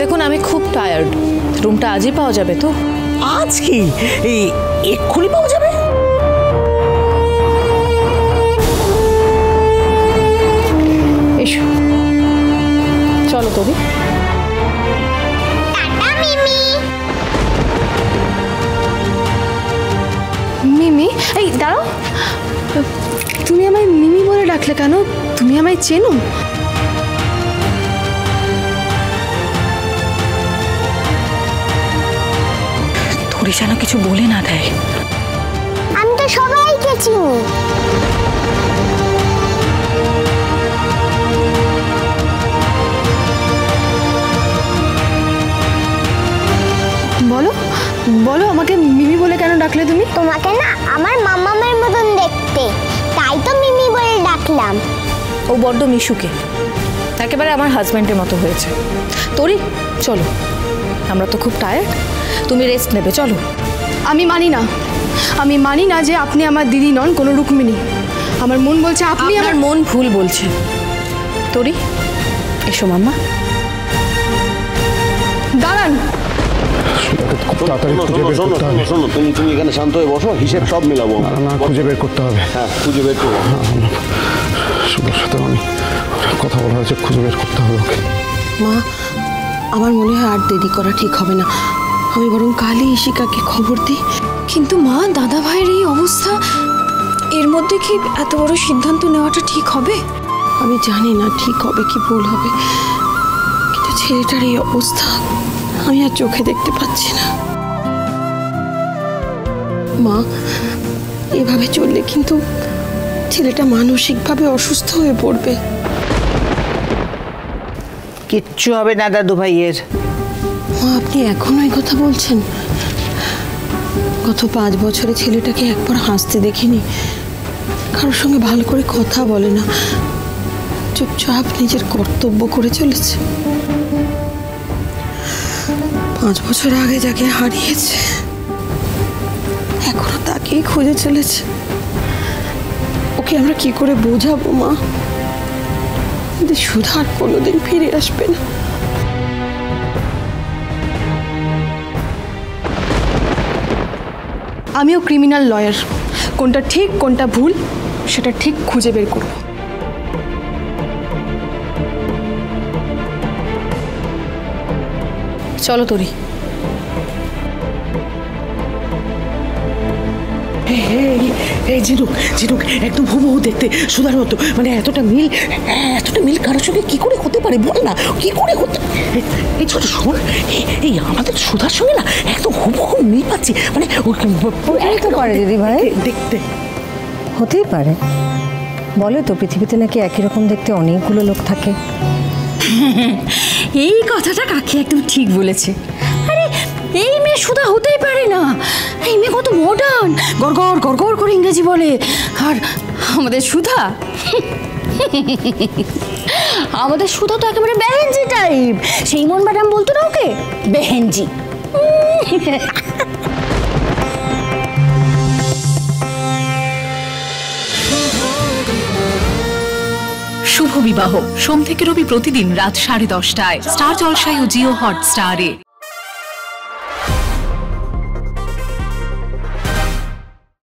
দেখুন আমি খুব টায়ার্ড, রুমটা আজই পাওয়া যাবে তো? আজ কি এই এক্ষুনি পাওয়া যাবে? এসো, চলো তবে। মিমি, এই দাঁড়াও, তুমি আমায় মিমি বলে ডাকলে কেন? তুমি আমায় চেনো? তোরে যেন কিছু বলে না দেয়। আমি তো সবাইকে চিনি। বলো বলো, আমাকে মিমি বলে কেন ডাকলে তুমি? তোমাকে না আমার মামামের মতন দেখতে, তাই তো মিমি বলে ডাকলাম। ও বড্ড মিশুকে, একেবারে আমার হাজব্যান্ডের মতো হয়েছে। তোরি চলো, আমরা তো খুব টায়ার্ড, তুমি রেস্ট নেবে, চলো। আমি মানি না যে আপনি আমার দিদি নন, কোনো রুক্মিণী। আমার মন বলছে আপনি আমার মন ভুল বলছে। তোরি এসো মাম্মা। দাঁড়ান, তুমি এখানে শান্ত হয়ে বসো, হিসেব সব মিলাবো। না, খুঁজে বের করতে হবে। হ্যাঁ, খুঁজে বের করবো। সুধার সাথে আমি কথা বলা হয়েছে, খুঁজে বের করতে হবে ওকে। মা, আমার মনে হয় আর দেরি করা ঠিক হবে না, আমি বরং কালই ইশিকাকে খবর দিই। কিন্তু মা, দাদা ভাইয়ের এই অবস্থা, এর মধ্যে কি এত বড় সিদ্ধান্ত নেওয়াটা ঠিক হবে? আমি জানি না ঠিক হবে কি ভুল হবে, কিন্তু ছেলেটার এই অবস্থা আমি আর চোখে দেখতে পাচ্ছি না। মা, এভাবে চললে কিন্তু ছেলেটা মানসিকভাবে অসুস্থ হয়ে পড়বে। কিচ্ছু হবে না দাদু ভাইয়ের। মা, আপনি এখনো এই কথা বলছেন? গত 5 বছরে ছেলেটাকে একবার হাসতে দেখিনি, কারোর সঙ্গে ভালো করে কথা বলে না, চুপচাপ নিজের কর্তব্য করে চলেছে। 5 বছর আগে যাকে হারিয়েছে এখনো তাকেই খুঁজে চলেছে। ওকে আমরা কি করে বোঝাবো মা? সুধার কোনোদিন ফিরে আসবে না। আমিও ক্রিমিনাল লয়ার, কোনটা ঠিক কোনটা ভুল সেটা ঠিক খুঁজে বের করব। চলো তোরি। ঝিনুক একদম হুবহু দেখতে সুধার মতো, মানে এতটা মিল কারোর সঙ্গে কি করে হতে পারে বল না, কি করে হতে? এই ছোট শোন, এই আমাদের সুধার সঙ্গে না একদম হুবহু মিল পাচ্ছি, মানে তো পারে দিদি ভাই, দেখতে হতেই পারে। বলে তো পৃথিবীতে নাকি একই রকম দেখতে অনেকগুলো লোক থাকে। এই কথাটা কাকি একদম ঠিক বলেছে। আরে এই মেয়ে সুধা হতেই পারে না, এই মেয়ে কত মডার্ন, গড়গড় গড়গড় করে ইংরেজি বলে। আর আমাদের সুধা আমাদের সুধা তো একেবারে বেহেনজি টাইপ। সেই মন ম্যাডাম বলতো না ওকে বেহেনজি। শুভ বিবাহ সোম থেকে রবি প্রতিদিন রাত 10:30টায় স্টার জলসায় ও জিও হটস্টারে।